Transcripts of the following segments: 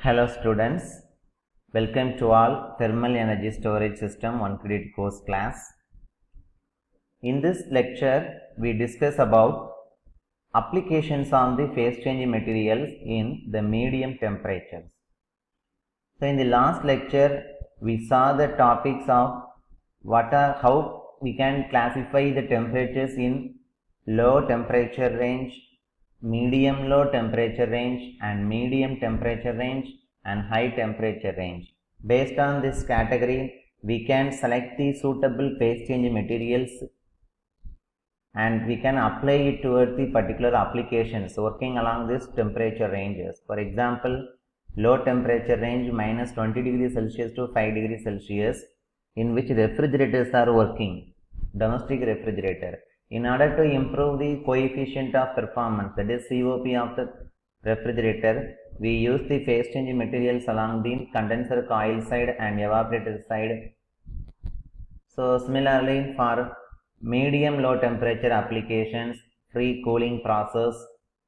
Hello students, welcome to all Thermal Energy Storage System 1 credit course class. In this lecture, we discuss about applications on the phase change materials in the medium temperatures. So in the last lecture, we saw the topics of how we can classify the temperatures in low temperature range, medium low temperature range and medium temperature range and high temperature range. Based on this category, we can select the suitable phase change materials and we can apply it towards the particular applications working along these temperature ranges. For example, low temperature range minus 20 degrees Celsius to 5 degrees Celsius, in which refrigerators are working, domestic refrigerator. In order to improve the coefficient of performance, that is COP of the refrigerator, we use the phase change materials along the condenser coil side and evaporator side. So similarly, for medium low temperature applications, free cooling process,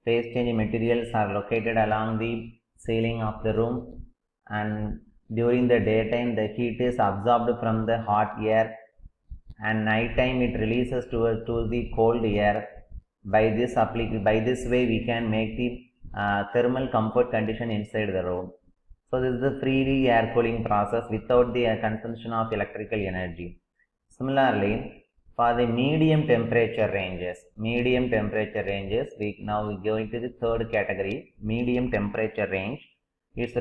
phase change materials are located along the ceiling of the room, and during the daytime the heat is absorbed from the hot air and night time it releases to the cold air. By this way we can make the thermal comfort condition inside the room. So this is the free air cooling process without the consumption of electrical energy. Similarly, for the medium temperature ranges, we now go into the third category, medium temperature range. Its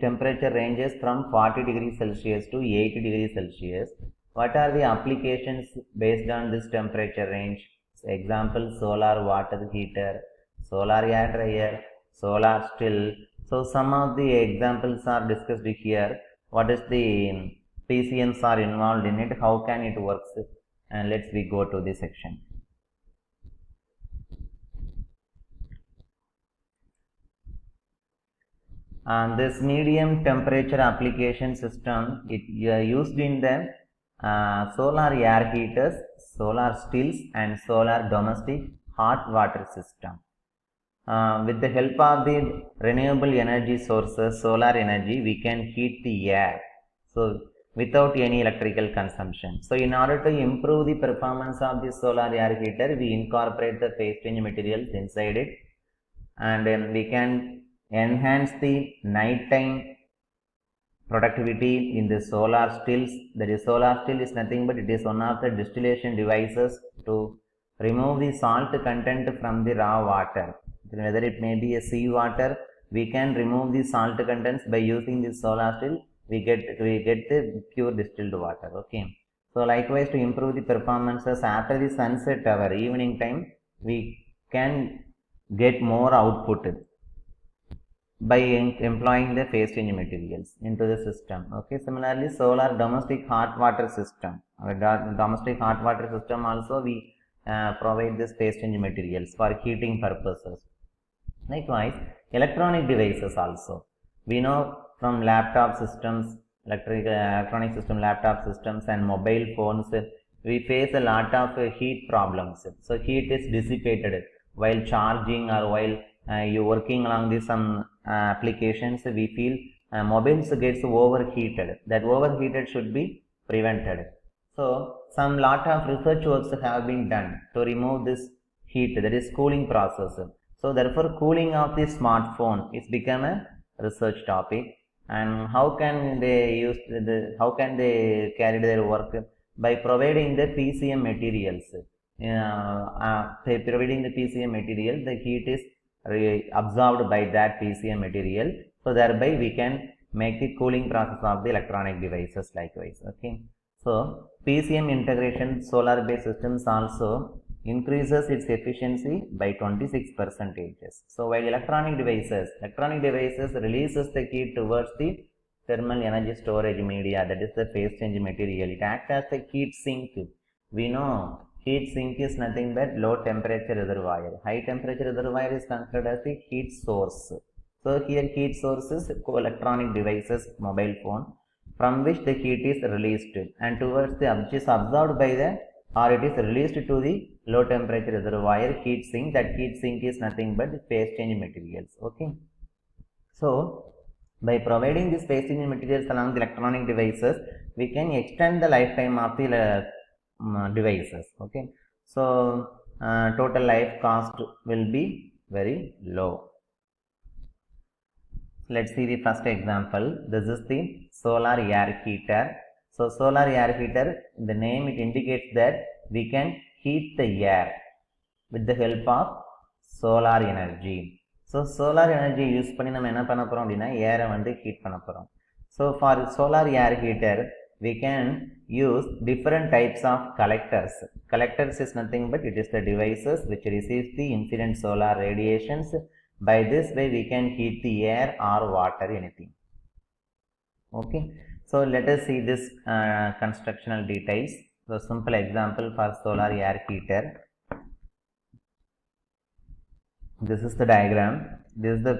temperature ranges from 40 degrees Celsius to 80 degrees Celsius. What are the applications based on this temperature range? Example, solar water heater, solar air dryer, solar still. So some of the examples are discussed here. What is the PCMs are involved in it, how can it works, and let's we go to this section. And this medium temperature application system, it used in the solar air heaters, solar stills and solar domestic hot water system. With the help of the renewable energy sources, solar energy, we can heat the air, so without any electrical consumption. So in order to improve the performance of the solar air heater, we incorporate the phase change materials inside it, and then we can enhance the nighttime productivity in the solar stills. That is, solar still is nothing but it is one of the distillation devices to remove the salt content from the raw water. Whether it may be a sea water, we can remove the salt contents by using this solar still. We get the pure distilled water. Okay. So likewise, to improve the performances after the sunset hour, evening time, we can get more output by employing the phase change materials into the system. Okay. Similarly, solar domestic hot water system. Our domestic hot water system also we provide this phase change materials for heating purposes. Likewise, electronic devices also. We know from laptop systems, electronic system, laptop systems and mobile phones, we face a lot of heat problems. So heat is dissipated while charging or while you working along this some applications. We feel mobiles gets overheated. That overheated should be prevented. So some lot of research works have been done to remove this heat, that is cooling process. So therefore, cooling of the smartphone is become a research topic. And how can they carry their work? By providing the PCM materials. By providing the PCM material, the heat is absorbed by that PCM material. So thereby we can make the cooling process of the electronic devices likewise. Okay. So PCM integration solar based systems also increases its efficiency by 26%. So while electronic devices releases the heat towards the thermal energy storage media, that is the phase change material. It acts as a heat sink. We know heat sink is nothing but low temperature reservoir. High temperature reservoir is considered as the heat source. So here heat source is electronic devices, mobile phone, from which the heat is released and towards the which is absorbed by the, or it is released to the low temperature reservoir heat sink. That heat sink is nothing but phase change materials. Okay. So By providing these paste engine materials along the electronic devices, we can extend the lifetime of the devices. Okay, so total life cost will be very low. Let's see the first example. This is the solar air heater. So solar air heater, the name it indicates that we can heat the air with the help of solar energy. So solar energy use பண்ணி நம்ம என்ன பண்ண போறோம் அப்படின்னா ஏரை வந்து heat பண்ண போறோம். So for solar air heater, we can use different types of collectors. Collectors is nothing but it is the devices which receives the incident solar radiations. By this way we can heat the air or water, anything. Okay, so let us see this constructional details. So simple example for solar air heater. This is the diagram. This is the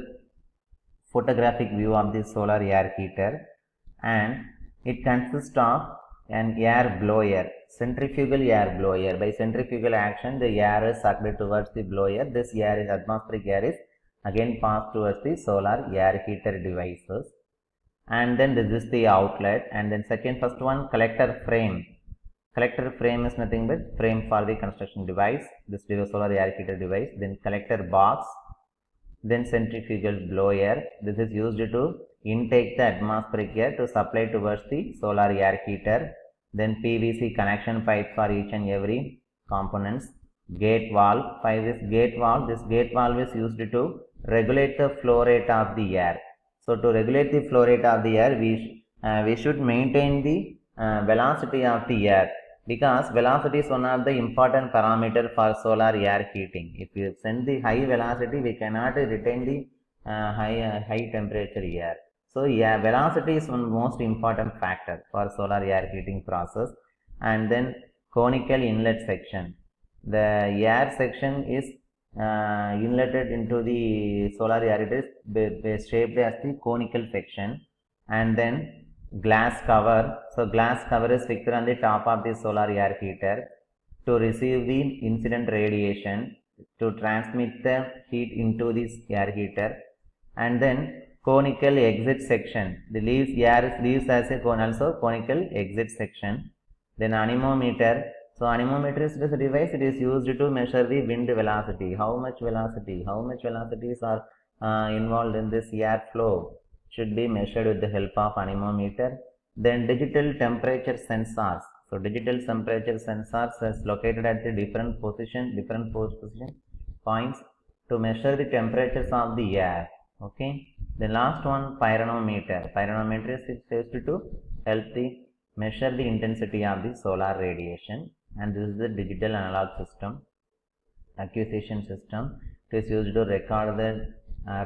photographic view of the solar air heater, and it consists of an air blower, centrifugal air blower. By centrifugal action, the air is sucked towards the blower. This air is atmospheric air is again passed towards the solar air heater devices. And then this is the outlet, and then first one, collector frame. Collector frame is nothing but frame for the construction device. This is a solar air heater device. Then collector box, then centrifugal blower. This is used to intake the atmospheric air to supply towards the solar air heater. Then PVC connection pipe for each and every components. Gate valve. By this gate valve, this gate valve is used to regulate the flow rate of the air. So to regulate the flow rate of the air, we should maintain the velocity of the air, because velocity is one of the important parameter for solar air heating. If you send the high velocity, we cannot retain the high temperature air. So yeah, velocity is one most important factor for solar air heating process. And then conical inlet section. The air section is inletted into the solar air. It is shaped as the conical section. And then glass cover. So glass cover is fixed on the top of the solar air heater to receive the incident radiation, to transmit the heat into this air heater. And then conical exit section. The air leaves as a also conical exit section. Then anemometer. So anemometer is a device. It is used to measure the wind velocity. How much velocities are involved in this air flow should be measured with the help of anemometer. Then digital temperature sensors. So digital temperature sensors is located at the different position points to measure the temperatures of the air. Okay. The last one, pyranometer. Pyranometer is used to help the measure the intensity of the solar radiation. And this is the digital analog system, acquisition system. It is used to record the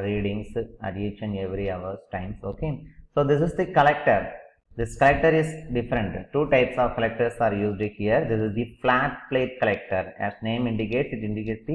readings at each and every hour's times. Okay, so this is the collector. This collector is different. Two types of collectors are used here. This is the flat plate collector. As name indicates, it indicates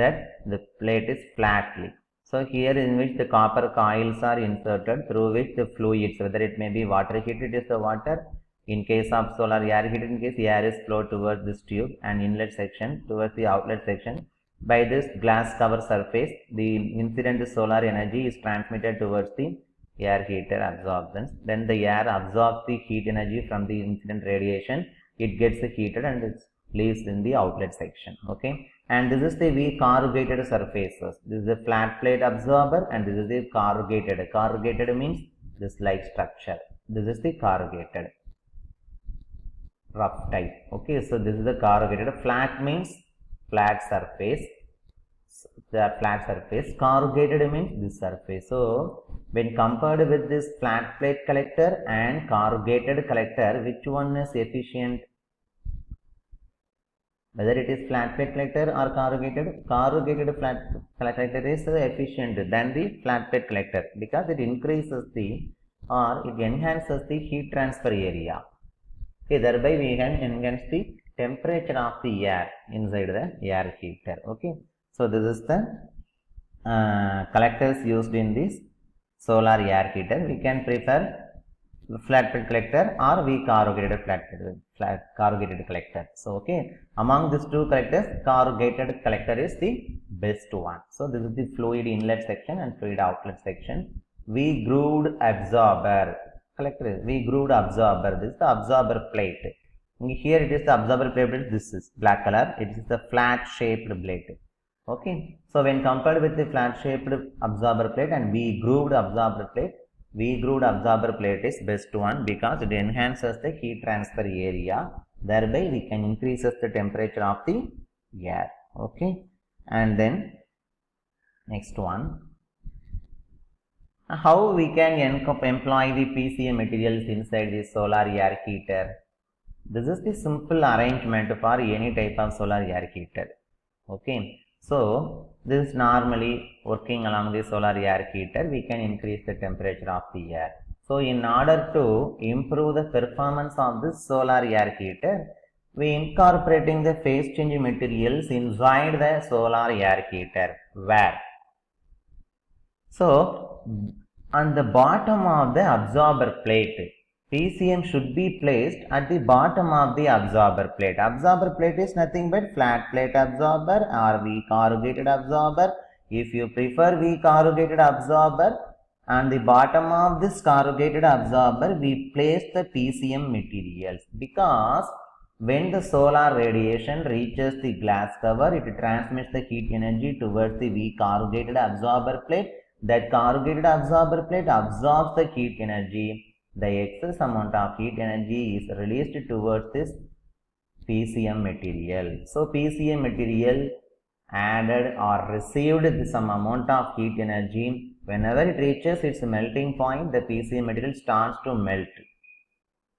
that the plate is flatly. So here in which the copper coils are inserted, through which the fluids, whether it may be water heat, it is the water. In case of solar air heat, in case air is flowed towards this tube and inlet section towards the outlet section. By this glass cover surface, the incident solar energy is transmitted towards the air heater absorption. Then the air absorbs the heat energy from the incident radiation. It gets heated and it leaves in the outlet section. Okay, and this is the corrugated surfaces. This is the flat plate absorber, and this is the corrugated. Corrugated means this like structure. This is the corrugated rough type. Okay, so this is the corrugated. Flat means flat surface. The flat surface. Corrugated means this surface. So when compared with this flat plate collector and corrugated collector, which one is efficient? Whether it is flat plate collector or corrugated flat collector is efficient than the flat plate collector, because it increases the or it enhances the heat transfer area. Okay, thereby we can enhance the temperature of the air inside the air heater. Okay, so this is the collectors used in this solar air heater. We can prefer flat plate collector or corrugated corrugated collector. So okay, among these two collectors, corrugated collector is the best one. So this is the fluid inlet section and fluid outlet section. V-grooved absorber. Collector, V-grooved absorber. This is the absorber plate. Here it is the absorber plate. This is black color. It is the flat shaped plate. Okay. So when compared with the flat shaped absorber plate and V-grooved absorber plate, V-grooved absorber plate is best one because it enhances the heat transfer area. Thereby we can increases the temperature of the air. Okay. And then next one. How we can employ the PCM materials inside the solar air heater? This is the simple arrangement for any type of solar air heater. Okay. So, this is normally working along the solar air heater, we can increase the temperature of the air. So, in order to improve the performance of this solar air heater, we incorporating the phase change materials inside the solar air heater. Where? So, on the bottom of the absorber plate, PCM should be placed at the bottom of the absorber plate. Absorber plate is nothing but flat plate absorber or weak corrugated absorber. If you prefer weak corrugated absorber, on the bottom of this corrugated absorber, we place the PCM materials because when the solar radiation reaches the glass cover, it transmits the heat energy towards the weak corrugated absorber plate. That corrugated absorber plate absorbs the heat energy. The excess amount of heat energy is released towards this PCM material. So, PCM material added or received some amount of heat energy. Whenever it reaches its melting point, the PCM material starts to melt.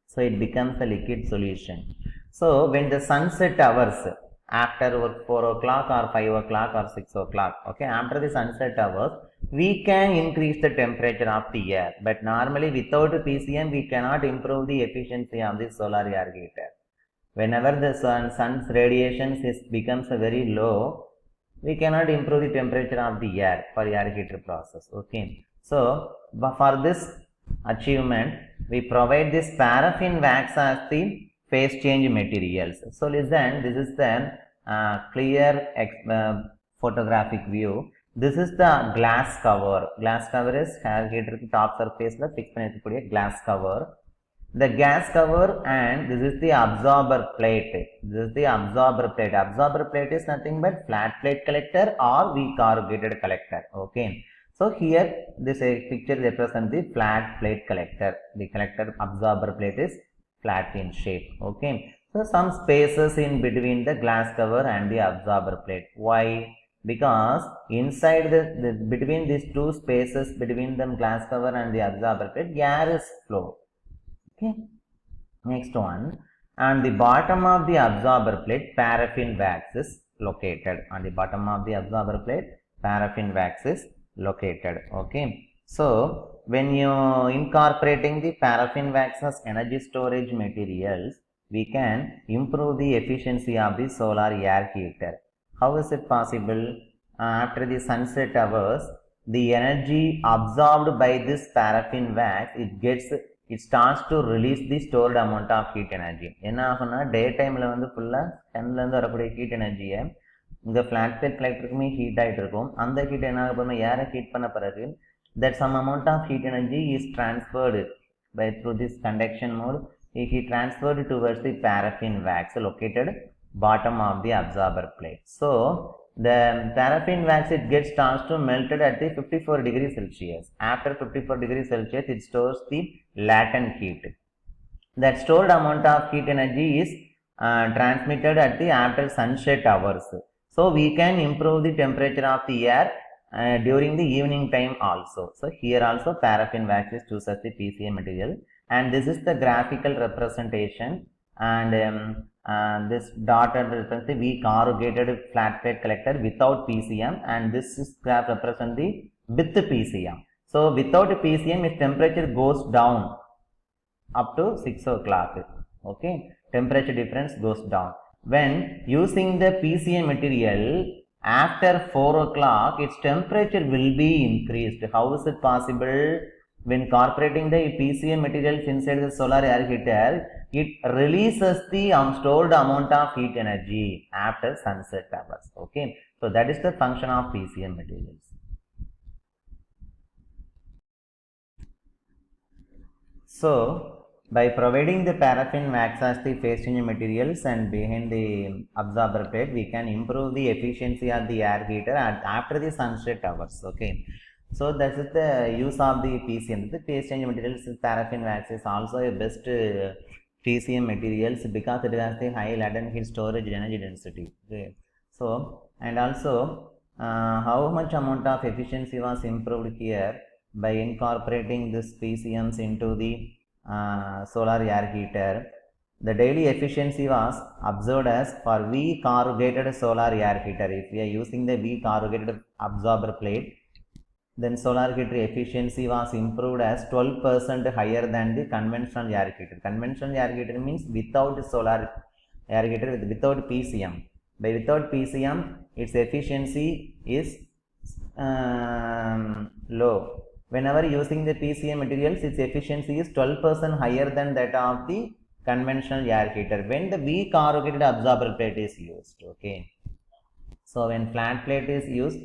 So, it becomes a liquid solution. So, when the sunset hours, after 4 o'clock or 5 o'clock or 6 o'clock, okay, after the sunset hours, we can increase the temperature of the air, but normally without PCM we cannot improve the efficiency of the solar air heater. Whenever the sun's radiations becomes very low, we cannot improve the temperature of the air for air heater process. Okay, so for this achievement, we provide this paraffin wax as the phase change materials. So listen, this is the clear photographic view. This is the glass cover. Glass cover is air heater top surface la fix pannirukkudiya glass cover. The gas cover and this is the absorber plate. This is the absorber plate. Absorber plate is nothing but flat plate collector or weak corrugated collector. Okay. So here this picture represents the flat plate collector. The collector absorber plate is flat in shape. Okay. So some spaces in between the glass cover and the absorber plate. Why? Because inside between these two spaces between the glass cover and the absorber plate, air is flow. Okay. Next one, on the bottom of the absorber plate, paraffin wax is located. On the bottom of the absorber plate, paraffin wax is located. Okay. So when you incorporating the paraffin wax as energy storage materials, we can improve the efficiency of the solar air heater. How is it possible? After the sunset hours, the energy absorbed by this paraffin wax, it starts to release the stored amount of heat energy. என்ன ஆகும்னா டே டைமில் வந்து ஃபுல்லாக சன்லேருந்து வரக்கூடிய heat எனர்ஜியை இந்த flat plate கலெக்டருக்குமே heat ஆகிட்டு இருக்கும். அந்த ஹீட் என்ன ஆக போகிறோம், ஏரை ஹீட் பண்ண பிறகு that some amount of heat energy is transferred through this conduction mode. It is transferred towards the paraffin wax located bottom of the absorber plate. So the paraffin wax starts to melted at the 54 degrees Celsius. After 54 degrees Celsius, it stores the latent heat. That stored amount of heat energy is transmitted at the after sunset hours. So we can improve the temperature of the air during the evening time also. So here also paraffin wax is chosen as the PCM material, and this is the graphical representation, and this dotted represents the weak corrugated flat plate collector without PCM, and this is graph represent the with PCM. So without PCM, its temperature goes down up to 6 o'clock. Okay, temperature difference goes down. When using the PCM material, after 4 o'clock, its temperature will be increased. How is it possible? When incorporating the PCM materials inside the solar air heater, it releases the stored amount of heat energy after sunset hours. Okay, so that is the function of PCM materials. So by providing the paraffin wax as the phase changing materials and behind the absorber plate, we can improve the efficiency of the air heater after the sunset hours. Okay, so that is the use of the PCM. The phase changing materials, paraffin wax is also a best PCM materials because it has the high latent heat storage energy density. Okay, so and also how much amount of efficiency was improved here by incorporating this PCMs into the solar air heater. The daily efficiency was observed as for V corrugated solar air heater. If we are using the V corrugated absorber plate, then solar heater efficiency was improved as 12% higher than the conventional air heater. Conventional air heater means without solar air heater, without PCM. By without PCM, its efficiency is low. Whenever using the PCM materials, its efficiency is 12% higher than that of the conventional air heater when the V corrugated absorber plate is used. Okay, so when flat plate is used,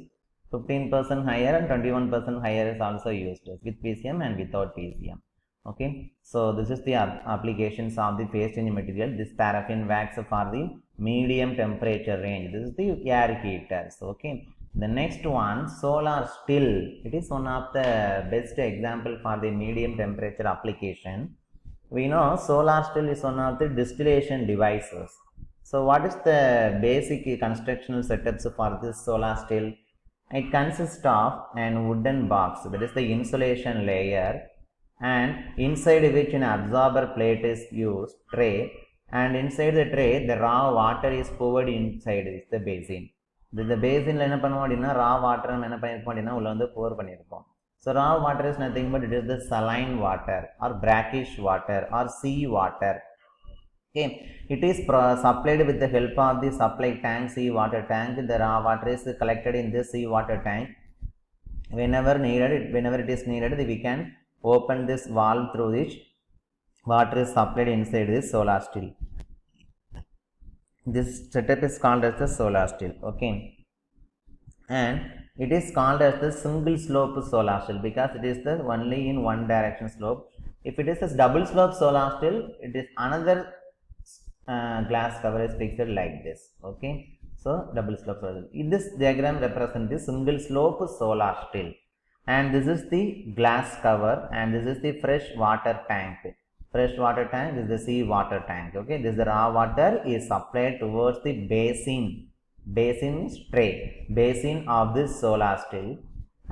15% higher and 21% higher is also used with PCM and without PCM. Okay, so this is the applications of the phase changing material. This paraffin wax for the medium temperature range. This is the air heaters. Okay, the next one, solar still. It is one of the best example for the medium temperature application. We know solar still is one of the distillation devices. So what is the basic constructional setups for this solar still? It consists of an wooden box, that is the insulation layer, and inside which an absorber plate is used, tray, and inside the tray the raw water is poured inside the basin. The basinல என்ன பண்ணுவோம் அப்படின்னா raw water நம்ம என்ன பண்ணிருப்போம் அப்படின்னா உள்ள வந்து pour பண்ணிருப்போம். So raw water is nothing but it is the saline water or brackish water or sea water. Okay, it is supplied with the help of the supply tank, sea water tank. The raw water is collected in this sea water tank. Whenever it is needed, we can open this valve through which water is supplied inside this solar still. This setup is called as the solar still. Okay, and it is called as the single slope solar still because it is the only in one direction slope. If it is a double slope solar still, it is another glass cover is fixed like this. Okay, so double slope solar. This diagram represents the single slope solar still, and this is the glass cover, and this is the fresh water tank. Fresh water tank is the sea water tank. Okay, this is the raw water is supplied towards the basin is tray, basin of this solar still,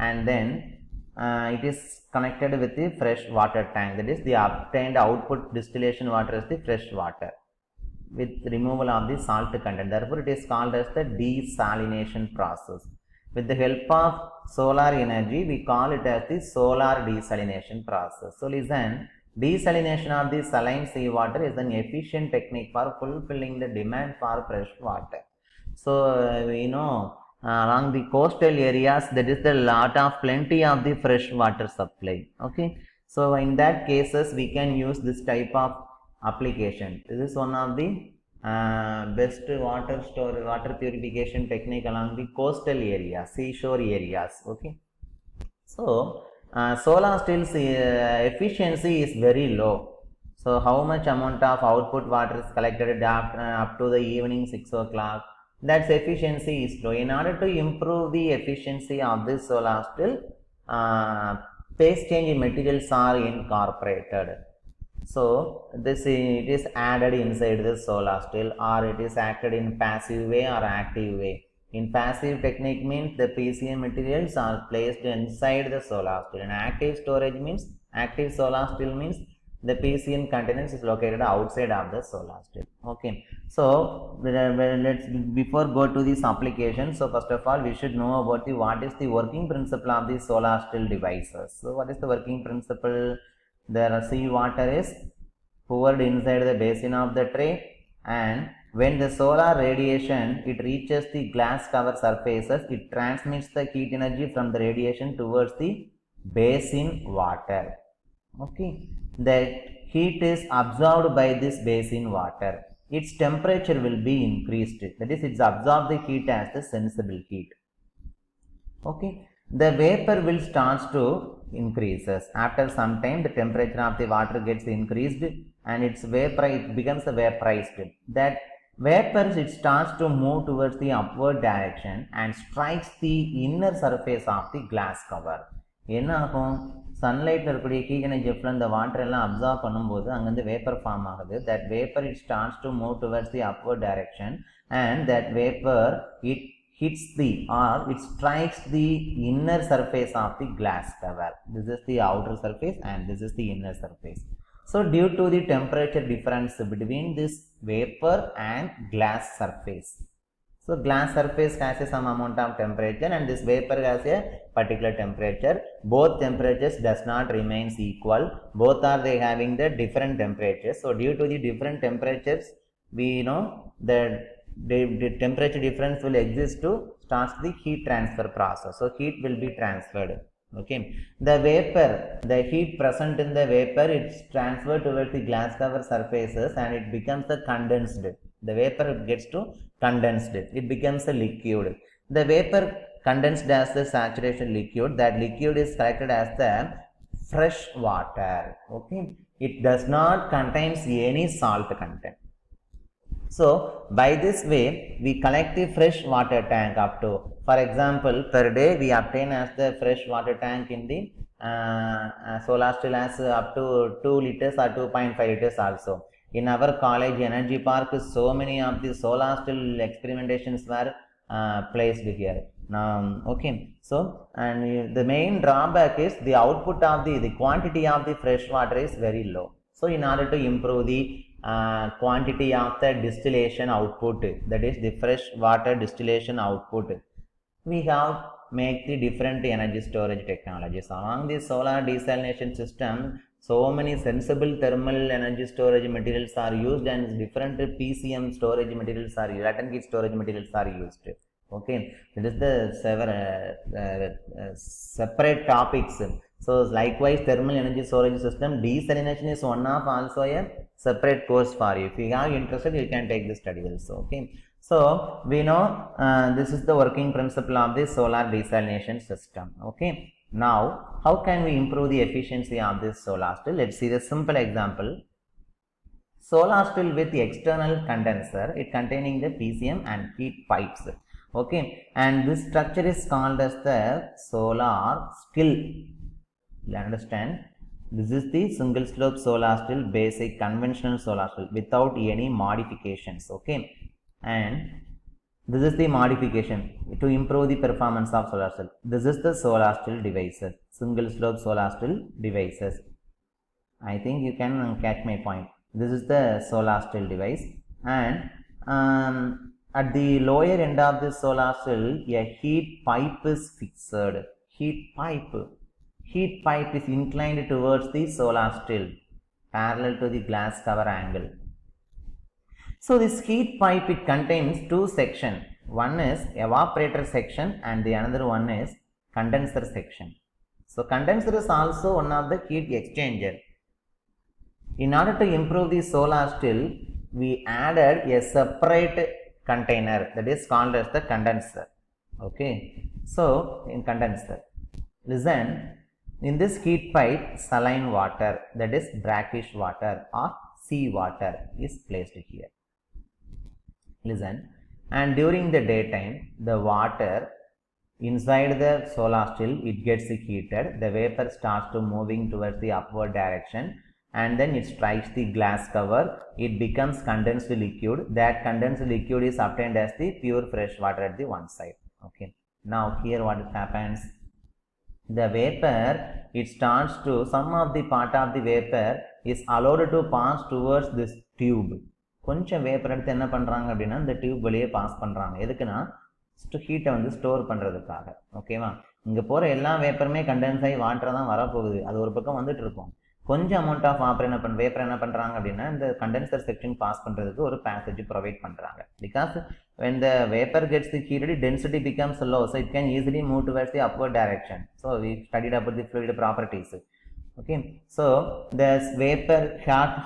and then it is connected with the fresh water tank, that is the obtained output distillation water is the fresh water with removal of the salt content. Therefore it is called as the desalination process. With the help of solar energy, we call it as the solar desalination process. So listen, desalination of the saline sea water is an efficient technique for fulfilling the demand for fresh water. So we know along the coastal areas there is a lot of plenty of the fresh water supply. Okay, so in that cases we can use this type of application. This is one of the best water purification technique along the coastal areas, seashore areas. Okay, so solar still's efficiency is very low. So how much amount of output water is collected up to the evening 6 o'clock, that's efficiency is low. In order to improve the efficiency of this solar still, phase changing materials are incorporated. So this it is added inside the solar still, or it is acted in passive way or active way. In passive technique means the PCM materials are placed inside the solar still, and active storage means active solar still means the PCM containers is located outside of the solar still. Okay, so let's before go to this application, so first of all we should know about the what is the working principle of the solar still devices. So what is the working principle? There sea water is poured inside the basin of the tray, and when the solar radiation it reaches the glass cover surfaces, it transmits the heat energy from the radiation towards the basin water. Okay, the heat is absorbed by this basin water. Its temperature will be increased, that is it's absorbed the heat as the sensible heat. Okay, the vapor will start to increases. After some time the temperature of the water gets increased and it becomes vaporized. That vapors, it starts to move towards the upward direction and strikes the inner surface of the glass cover. என்ன ஆகும், சன்லைட்டில் இருக்கக்கூடிய heat energy இந்த water எல்லாம் absorb பண்ணும்போது அங்கேருந்து vapour form ஆகுது. That vapour it starts to move towards the upward direction and that vapour it hits the or it strikes the inner surface of the glass cover. This is the outer surface and this is the inner surface. So due to the temperature difference between this vapor and glass surface, so glass surface has some amount of temperature and this vapor has a particular temperature. Both temperatures does not remains equal. Both are they having the different temperatures. So due to the different temperatures, we know that the temperature difference will exist to start the heat transfer process. So heat will be transferred. Okay, the vapor, the heat present in the vapor, it's transferred towards the glass cover surfaces and it becomes the condensed. The vapor gets to condensed, it becomes a liquid. The vapor condensed as the saturation liquid, that liquid is collected as the fresh water. Okay, it does not contains any salt content. So by this way we collect the fresh water tank up to, for example, per day we obtain as the fresh water tank in the solar still as up to 2 liters or 2.5 liters also. In our college energy park, so many of the solar still experimentations were placed here. Now, okay, so and the main drawback is the output of the quantity of the fresh water is very low. So in order to improve the quantity of the distillation output, that is the fresh water distillation output, we have make the different energy storage technologies. Among the solar desalination system, so many sensible thermal energy storage materials are used and different PCM storage materials are used, latent heat storage materials are used. Okay, that is the separate topics. So likewise, thermal energy storage system desalination is one of also a separate course for you. If you are interested, you can take this study also. Okay, so we know this is the working principle of the solar desalination system. Okay, now how can we improve the efficiency of this solar still? Let's see the simple example. Solar still with the external condenser, it containing the PCM and heat pipes. Okay, and this structure is called as the solar still. You understand, this is the single slope solar still, basic conventional solar still without any modifications. Okay, and this is the modification to improve the performance of solar still. This is the solar still devices, single slope solar still devices. I think you can catch my point. This is the solar still device, and at the lower end of the solar still a heat pipe is fixed. Heat pipe is inclined towards the solar still parallel to the glass cover angle. So this heat pipe, it contains two sections. One is evaporator section and the another one is condenser section. So condenser is also one of the heat exchanger. In order to improve the solar still, we added a separate container that is called as the condenser. Okay, so in condenser, listen, in this heat pipe saline water, that is brackish water or sea water is placed here. Listen, and during the daytime the water inside the solar still, it gets heated, the vapor starts to moving towards the upward direction and then it strikes the glass cover, it becomes condensed liquid. That condensed liquid is obtained as the pure fresh water at the one side. Okay, now here what happens, the vapor, it starts to, some of the part of the vapor is allowed to pass towards this tube. கொஞ்சம் vapour எடுத்து என்ன பண்ணுறாங்க அப்படின்னா இந்த tube வழியே pass பண்ணுறாங்க. எதுக்குன்னா ஹீட்டை வந்து ஸ்டோர் பண்ணுறதுக்காக. ஓகேவா, இங்கே போகிற எல்லா வேப்பருமே கண்டென்ஸ் ஆகி வாட்டர் தான் வரப்போகுது, அது ஒரு பக்கம் வந்துட்டு இருக்கும். கொஞ்சம் அமௌண்ட் ஆஃப் வேப்பர் என்ன பண்ணுறாங்க அப்படின்னா இந்த கண்டென்சர் செக்ஷன் பாஸ் பண்ணுறதுக்கு ஒரு பேசேஜ் ப்ரொவைட் பண்ணுறாங்க. Because when the vapor gets the heated, density becomes low, so it can easily move towards the upward direction. So we studied about the fluid properties. Okay, so this vapor,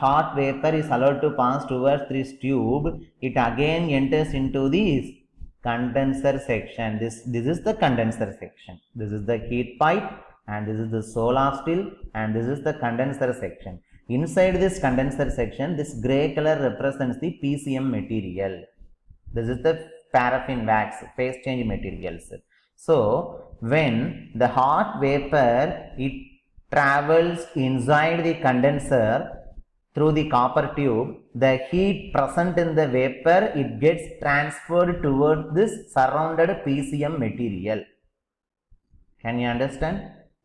hot vapor is allowed to pass towards this tube. It again enters into this condenser section. This is the condenser section. This is the heat pipe and this is the solar still, and this is the condenser section. Inside this condenser section, this gray color represents the PCM material. This is the paraffin wax, phase change materials. So when the hot vapor, it travels inside the condenser through the copper tube, the heat present in the vapor, it gets transferred towards this surrounded PCM material. Can you understand?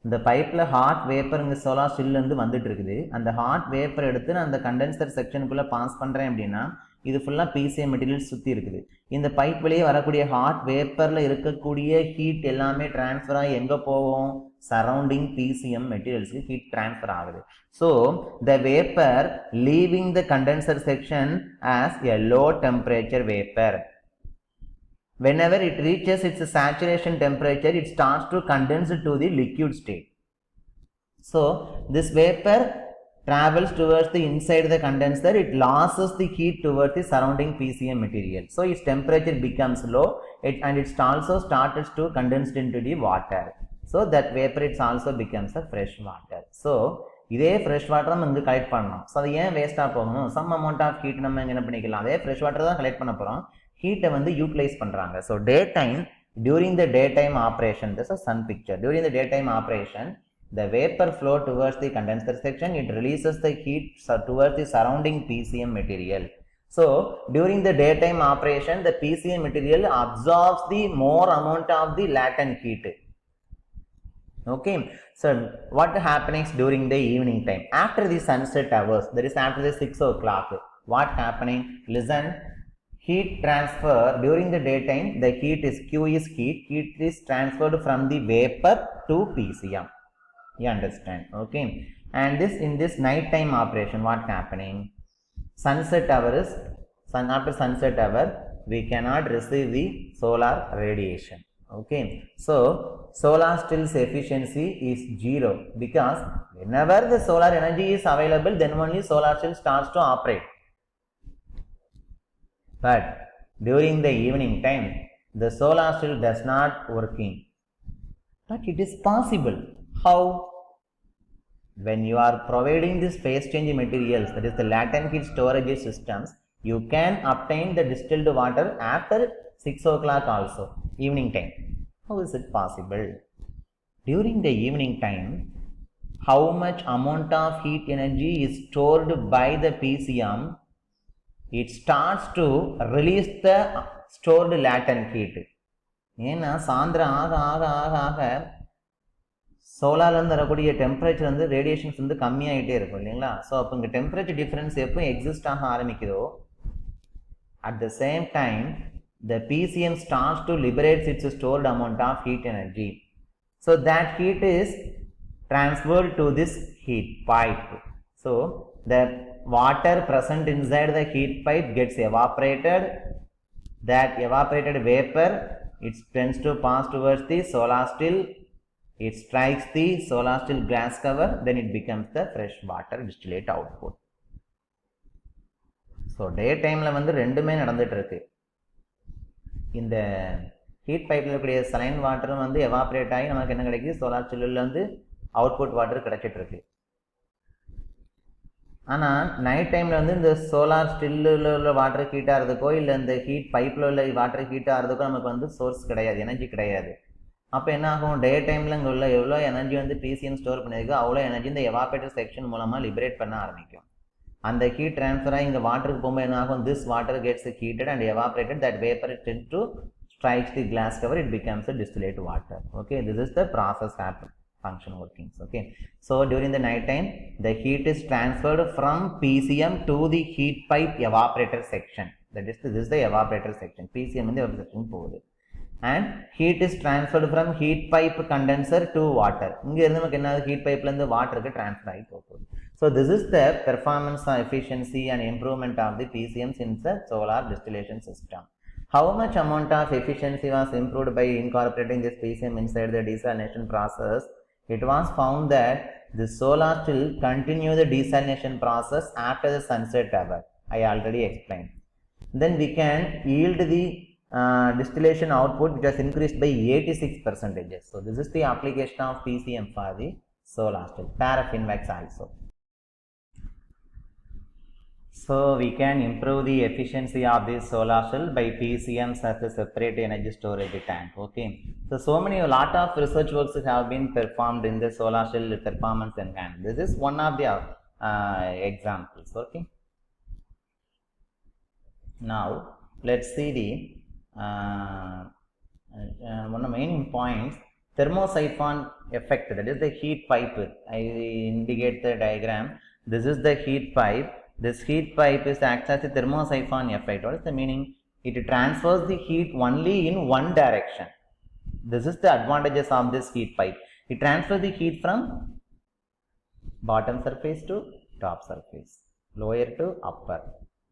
இந்த பைப்பில் hot vapour இங்கே solar ஸ்டில்லேருந்து வந்துட்டு இருக்குது. அந்த hot vapour எடுத்து நான் அந்த condenser செக்ஷனுக்குள்ளே pass பண்ணுறேன் அப்படின்னா இது ஃபுல்லாக பிசிஎம் மெட்டீரியல் சுற்றி இருக்குது. இந்த பைப் வழியே வரக்கூடிய ஹாட் வேப்பரில் இருக்கக்கூடிய ஹீட் எல்லாமே டிரான்ஸ்ஃபர் ஆகி எங்கே போகும்? சரௌண்டிங் பிசிஎம் மெட்டீரியல்ஸ்க்கு ஹீட் டிரான்ஸ்ஃபர் ஆகுது. So the vapour leaving the condenser section as a low temperature vapour. Whenever it reaches its saturation temperature, it starts to condense to the liquid state. So this vapor travels towards the inside the condenser, it loses the heat towards the surrounding PCM material. So its temperature becomes low, and it also starts to condense into the water. So that vapor it also becomes a fresh water. So இதே fresh water நம்ம இங்கே collect பண்ணணும். So அது ஏன் வேஸ்ட்டாக போகணும்? Some amount of heat நம்ம என்ன பண்ணிக்கலாம், அதே ஃப்ரெஷ் வாட்டர் தான் கலெக்ட் பண்ண போகிறோம், ஹீட்டை வந்து யூட்டிலைஸ் பண்ணுறாங்க. So day time, during the day time operation, this is sun picture. During the day time operation, the vapor flow towards the condenser section, it releases the heat towards the surrounding PCM material. So during the daytime operation, the PCM material absorbs the more amount of the latent heat. Okay, so what happens during the evening time? After the sunset hours, that is after the 6 o'clock, what happening? Listen, heat transfer during the daytime, the heat is Q is heat is transferred from the vapor to PCM. You understand? Okay, and this in this night time operation, what happening? Sunset hour is after sunset hour, we cannot receive the solar radiation. Okay, so solar still's efficiency is 0 because whenever the solar energy is available, then only solar still starts to operate. But during the evening time, the solar still does not working. But it is possible. How? When you are providing this phase change materials, that is the latent heat storage systems, you can obtain the distilled water after 6 o'clock also, evening time. How is it possible? During the evening time, how much amount of heat energy is stored by the PCM? It starts to release the stored latent heat. ஏன்னா சாயந்தரம் ஆக ஆக ஆக ஆக சோலார்லேருந்து வரக்கூடிய temperature வந்து radiations வந்து கம்மியாகிட்டே இருக்கும் இல்லைங்களா? ஸோ அப்போ இங்கே டெம்பரேச்சர் டிஃப்ரென்ஸ் எப்போ எக்ஸிஸ்ட் ஆக ஆரம்பிக்குதோ, at the same time the PCM starts to liberate its stored amount of heat energy. So that heat is transferred to this heat pipe. So the water present inside the heat pipe gets evaporated. That evaporated vapor, it tends to pass towards the solar still. It strikes the solar still glass cover, then it becomes the fresh water distillate output. So day timeல வந்து ரெண்டுமே நடந்துட்டு இருக்கு. இந்த heat பைப்பில் இருக்கக்கூடிய saline வாட்டரும் வந்து evaporate ஆகி நமக்கு என்ன கிடைக்குது? சோலார் ஸ்டில்லில் வந்து அவுட்புட் வாட்டர் கிடைச்சிட்டு இருக்கு. ஆனால் நைட் டைமில் வந்து இந்த சோலார் ஸ்டில்லில் உள்ள வாட்டர் ஹீட் ஆகிறதுக்கோ இல்லை இந்த ஹீட் பைப்பில் உள்ள வாட்டர் ஹீட் ஆகிறதுக்கோ நமக்கு வந்து சோர்ஸ் கிடையாது, எனர்ஜி கிடையாது. அப்போ என்ன ஆகும்? டே டைமில் இங்கே உள்ள எவ்வளோ எனர்ஜி வந்து பிசிஎம் ஸ்டோர் பண்ணியிருக்கோ அவ்வளோ எனர்ஜி இந்த எவாபரேட்டர் செக்ஷன் மூலமாக லிபரேட் பண்ண ஆரம்பிக்கும். அந்த ஹீட் ட்ரான்ஸ்ஃபர் ஆகி இங்கே வாட்டருக்கு போகும்போது என்ன ஆகும்? This water gets heated and evaporated, that vapour tends to strikes the glass cover, it becomes a distillate water. Okay, this is the process function workings. Okay, so during the night time, the heat is transferred from PCM to the heat pipe evaporator section. That is, this is the evaporator section. PCM in the evaporator section போகுது. And heat is transferred from heat pipe condenser to water. இங்க இருந்து நமக்கு என்ன heat pipeல இருந்து வாட்டருக்கு transfer ஆகி போகுது. So this is the performance efficiency and improvement of the PCMs in the solar distillation system. How much amount of efficiency was improved by incorporating this PCM inside the desalination process? It was found that the solar still continue the desalination process after the sunset hour. I already explained. Then we can yield the distillation output which has increased by 86%. So this is the application of PCM for the solar still. Paraffin wax also. So we can improve the efficiency of this solar cell by PCMs as a separate energy storage tank. Okay. So many lot of research works have been performed in the solar cell performance enhancement. This is one of the examples. Okay. Now let's see the one of the main points, thermosiphon effect, that is the heat pipe. I indicate the diagram. This is the heat pipe. This heat pipe is acts as a thermosiphon effect. What is the meaning? It transfers the heat only in one direction. This is the advantages of this heat pipe. It transfers the heat from bottom surface to top surface, lower to upper.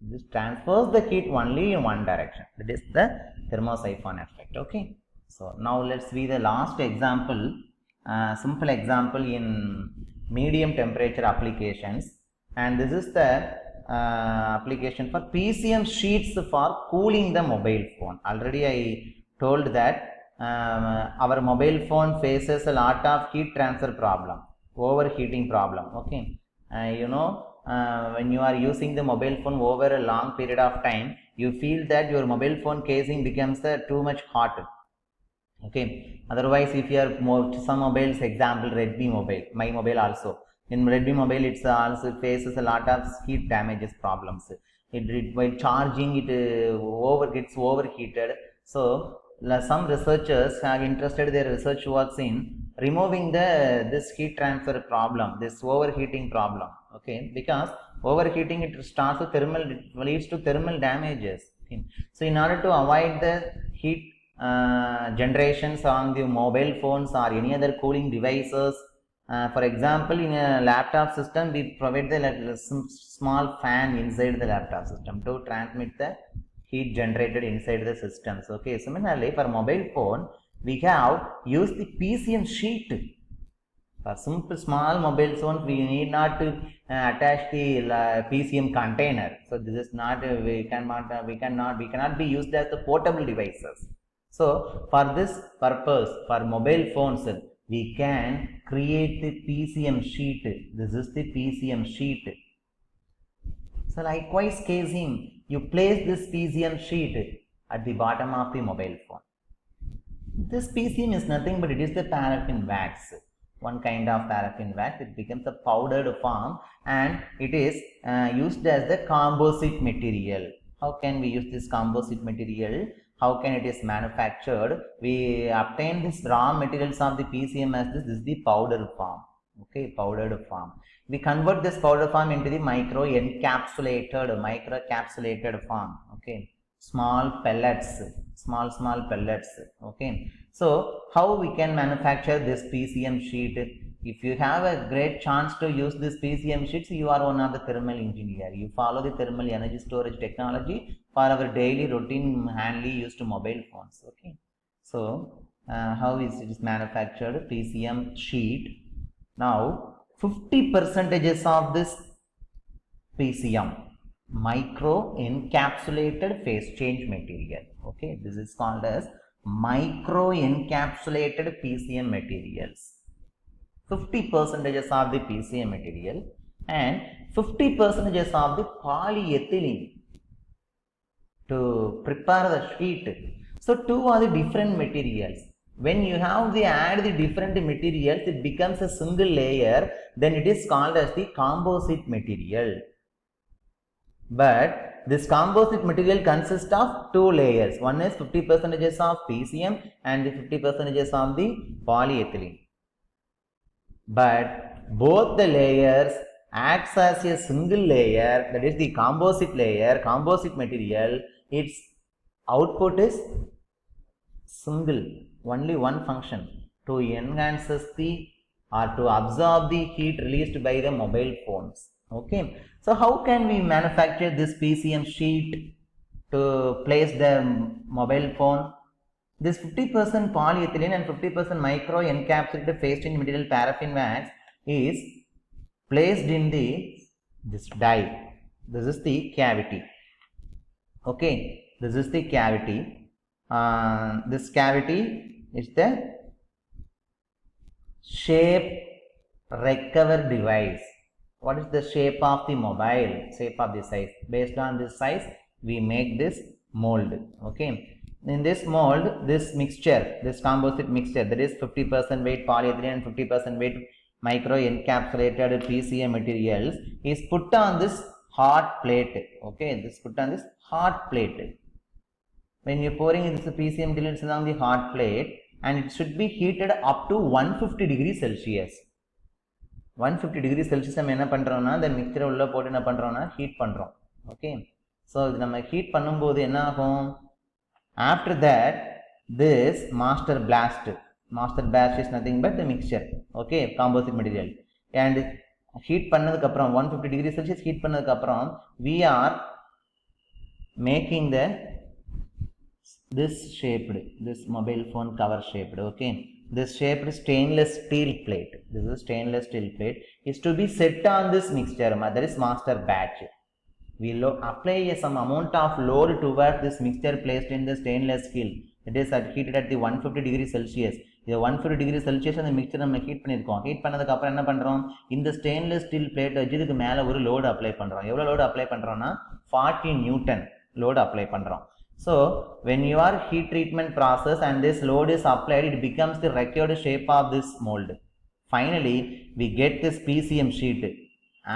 This transfers the heat only in one direction. That is the thermosiphon effect. Okay. So now let's see the last example, simple example in medium temperature applications, and this is the application for PCM sheets for cooling the mobile phone. Already I told that our mobile phone faces a lot of heat transfer problem, overheating problem. Okay. You know, when you are using the mobile phone over a long period of time, you feel that your mobile phone casing becomes too much hot. Okay. Otherwise, if you are some mobiles, example Redmi mobile, my mobile also. In Redmi mobile, it's also faces a lot of heat damages problems. While charging, it gets overheated. So some researchers have interested their research works in removing this heat transfer problem, this overheating problem. Okay, because overheating, it starts to leads to thermal damages. Okay. So in order to avoid the heat generations on the mobile phones or any other cooling devices, for example, in a laptop system, we provide the small fan inside the laptop system to transmit the heat generated inside the systems. Okay, similarly for mobile phone, we have used the PCM sheet. For simple small mobile phones, we need not to attach the PCM container. So this is not we cannot be used as the portable devices. So for this purpose, for mobile phones, we can create the PCM sheet. This is the PCM sheet. So likewise casing, you place this PCM sheet at the bottom of the mobile phone. This PCM is nothing but it is the paraffin wax, one kind of paraffin wax. It becomes a powdered form and it is used as the composite material. How can we use this composite material? How can it is manufactured? We obtain this raw materials of the PCM as this is the powdered form. Okay, powdered form. We convert this powder form into the microcapsulated form. Okay, small pellets, small pellets. Okay, so how we can manufacture this PCM sheet? If you have a great chance to use this PCM sheets, you are one of the thermal engineer. You follow the thermal energy storage technology for our daily routine handily used mobile phones. Okay, so how is it manufactured? PCM sheet. Now 50% of this PCM, micro encapsulated phase change material. Okay, this is called as micro encapsulated PCM materials. 50% of the PCM material and 50% of the polyethylene to prepare the sheet. So two are the different materials. When you have add the different materials, it becomes a single layer, then it is called as the composite material. But this composite material consists of two layers. One is 50% of PCM and the 50% of the polyethylene. But both the layers acts as a single layer, that is the composite layer, composite material. Its output is single, only one function, to enhance the or to absorb the heat released by the mobile phones. Okay, so how can we manufacture this PCM sheet to place the mobile phone? This 50% polyethylene and 50% micro encapsulated phase change material paraffin wax is placed in this die. This is the cavity. Okay, this is the cavity. this cavity is the shape recover device. What is the shape of the mobile? Shape of the size. Based on this size, we make this mold. Okay. In this mold, this mixture, this composite mixture, that is 50% weight polyethylene and 50% weight micro encapsulated PCM materials, is put on this hot plate. Okay, this put on this hot plate. When you are pouring this PCM materials on the hot plate, and it should be heated up to 150 degrees Celsius. 150 degrees Celsius நம்ம என்ன பண்ணுறோம்னா இந்த மிக்சரை உள்ளே போட்டு என்ன பண்ணுறோம்னா heat பண்ணுறோம். Okay, so இது நம்ம ஹீட் பண்ணும்போது என்ன ஆகும்? After that this master blast is nothing but the mixer. Okay, composite material. And heat பண்ணதுக்கப்புறம் 150 டிகிரி செல்சியஸ் ஹீட் பண்ணதுக்கப்புறம் we are making this shaped, this mobile phone cover shaped. Okay, this shaped stainless steel plate, this is stainless steel plate, is to be set on this mixture. That is master batch. We apply some amount of load towards this mixture placed in the stainless steel. It is heated at the 150 degree Celsius. இது 150 degree Celsius அந்த mixer நம்ம heat பண்ணியிருக்கோம். Heat பண்ணதுக்கு அப்புறம் என்ன பண்ணுறோம்? இந்த stainless steel plate வச்சு இதுக்கு மேலே ஒரு லோடு அப்ளை பண்ணுறோம். எவ்வளோ லோடு அப்ளை பண்ணுறோம்னா 40 நியூட்டன் லோடு அப்ளை பண்ணுறோம். So when you are heat treatment process and this load is applied, it becomes the required shape of this mold. Finally, we get this PCM sheet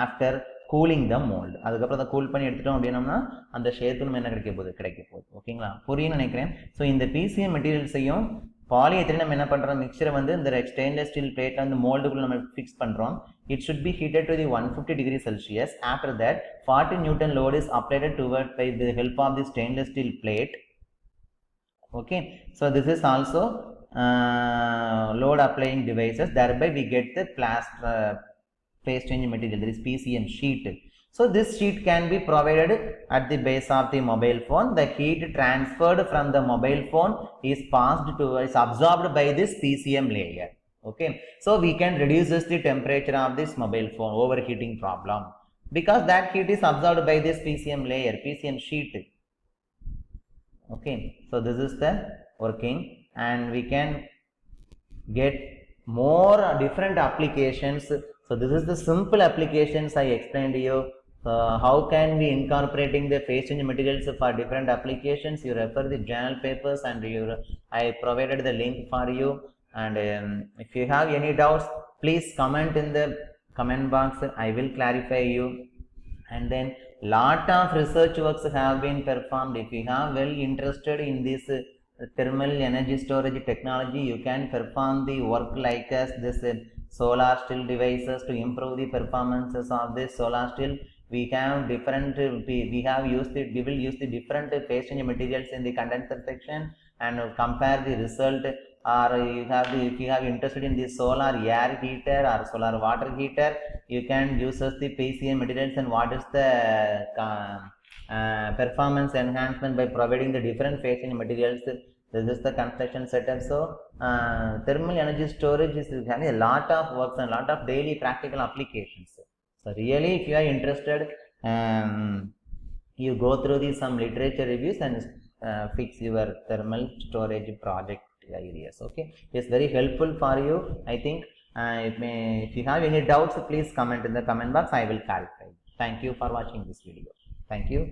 after cooling the mold. அதுக்கப்புறம் அதை cool பண்ணி எடுத்துட்டோம் அப்படின்னோம்னா அந்த shape நம்ம என்ன கிடைக்க போகுது. ஓகேங்களா, புரியுன்னு நினைக்கிறேன். ஸோ இந்த PCM மெட்டீரியல்ஸையும் பாலியத்திலையும் நம்ம என்ன பண்ணுறோம்? மிக்சரை வந்து இந்த ஸ்டெயின்லெஸ் ஸ்டீல் பிளேட்டில் வந்து மோல்டுக்குள்ள நம்ம ஃபிக்ஸ் பண்ணுறோம். It should be heated to the 150 degree Celsius. After that, 40 Newton load is applied toward by the help of the stainless steel plate. Okay, so this is also load applying devices. Thereby, we get the phase change material. There is PCM sheet. So this sheet can be provided at the base of the mobile phone. The heat transferred from the mobile phone is absorbed by this PCM layer. Okay, so we can reduce the temperature of this mobile phone overheating problem because that heat is absorbed by this PCM layer, PCM sheet. Okay, so this is the working, and we can get more different applications. So this is the simple applications I explained to you. How can we incorporating the phase change materials for different applications? You refer the journal papers, and I provided the link for you. And if you have any doubts, please comment in the comment box. I will clarify you. And then lot of research works have been performed. If you are well interested in this thermal energy storage technology, you can perform the work like this solar still devices to improve the performances of this solar still. We have different, we will use the different phase change materials in the condenser section and compare the result. Or if you have interested in the solar air heater or solar water heater, you can use the PCM materials and what is the performance enhancement by providing the different phase change materials. This is the construction setup. So thermal energy storage is having a lot of works and a lot of daily practical applications. So really, if you are interested, you go through some literature reviews and fix your thermal storage project areas. Okay, it's very helpful for you, I think. If you have any doubts, please comment in the comment box. I will clarify. Thank you for watching this video. Thank you.